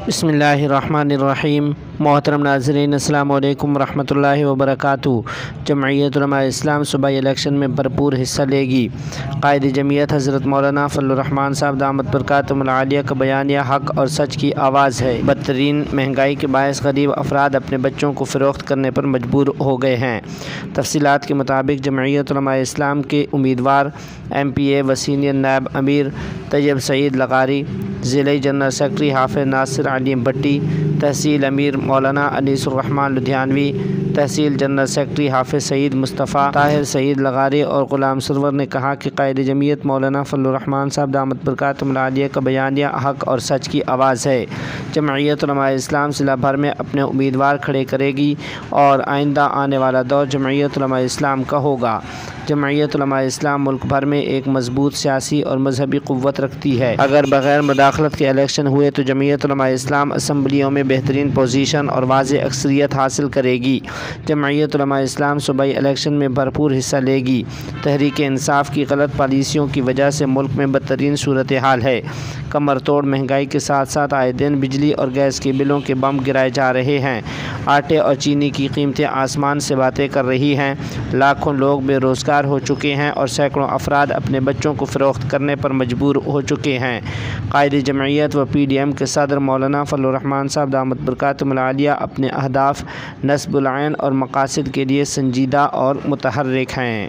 بسم اللہ الرحمن الرحیم۔ محترم ناظرین، السلام علیکم ورحمۃ اللہ وبرکاتہ۔ جمعیت علماء اسلام صوبائی الیکشن میں بھرپور حصہ لے گی۔ قائد جمعیت حضرت مولانا فضل الرحمان صاحب دامت برکاتہم العالیہ کا بیانیہ حق اور سچ کی آواز ہے۔ بدترین مہنگائی کے باعث غریب افراد اپنے بچوں کو فروخت کرنے پر مجبور ہو گئے ہیں۔ تفصیلات کے مطابق جمعیت علماء اسلام کے امیدوار MPA و سینئر نائب امیر طیب سعید لغاری، ضلعی جنرل سیکرٹری حافظ ناصر علیم بھٹی، تحصیل امیر مولانا انیس الرحمان لدھیانوی، تحصیل جنرل سیکرٹری حافظ سعید مصطفیٰ طاہر سعید لغاری اور غلام سرور نے کہا کہ قائد جمعیت مولانا فضل الرحمان صاحب دامت برکاتہم العالیہ کا بیانیہ حق اور سچ کی آواز ہے۔ جمعیت علماء اسلام ضلع بھر میں اپنے امیدوار کھڑے کرے گی اور آئندہ آنے والا دور جمعیت علماء اسلام کا ہوگا۔ جمعیت علماء اسلام ملک بھر میں ایک مضبوط سیاسی اور مذہبی قوت رکھتی ہے۔ اگر بغیر مداخلت کے الیکشن ہوئے تو جمعیت علماء اسلام اسمبلیوں میں بہترین پوزیشن اور واضح اکثریت حاصل کرے گی۔ جمعیت علماء اسلام صوبائی الیکشن میں بھرپور حصہ لے گی۔ تحریک انصاف کی غلط پالیسیوں کی وجہ سے ملک میں بدترین صورتحال ہے۔ کمر توڑ مہنگائی کے ساتھ ساتھ آئے دن بجلی اور گیس کے بلوں کے بم گرائے جا رہے ہیں۔ آٹے اور چینی کی قیمتیں آسمان سے باتیں کر رہی ہیں۔ لاکھوں لوگ بے روزگار ہو چکے ہیں اور سینکڑوں افراد اپنے بچوں کو فروخت کرنے پر مجبور ہو چکے ہیں۔ قائد جمعیت و PDM کے صدر مولانا فضل الرحمان صاحب دامت برکاتہم العالیہ اپنے اہداف نصب العین اور مقاصد کے لیے سنجیدہ اور متحرک ہیں۔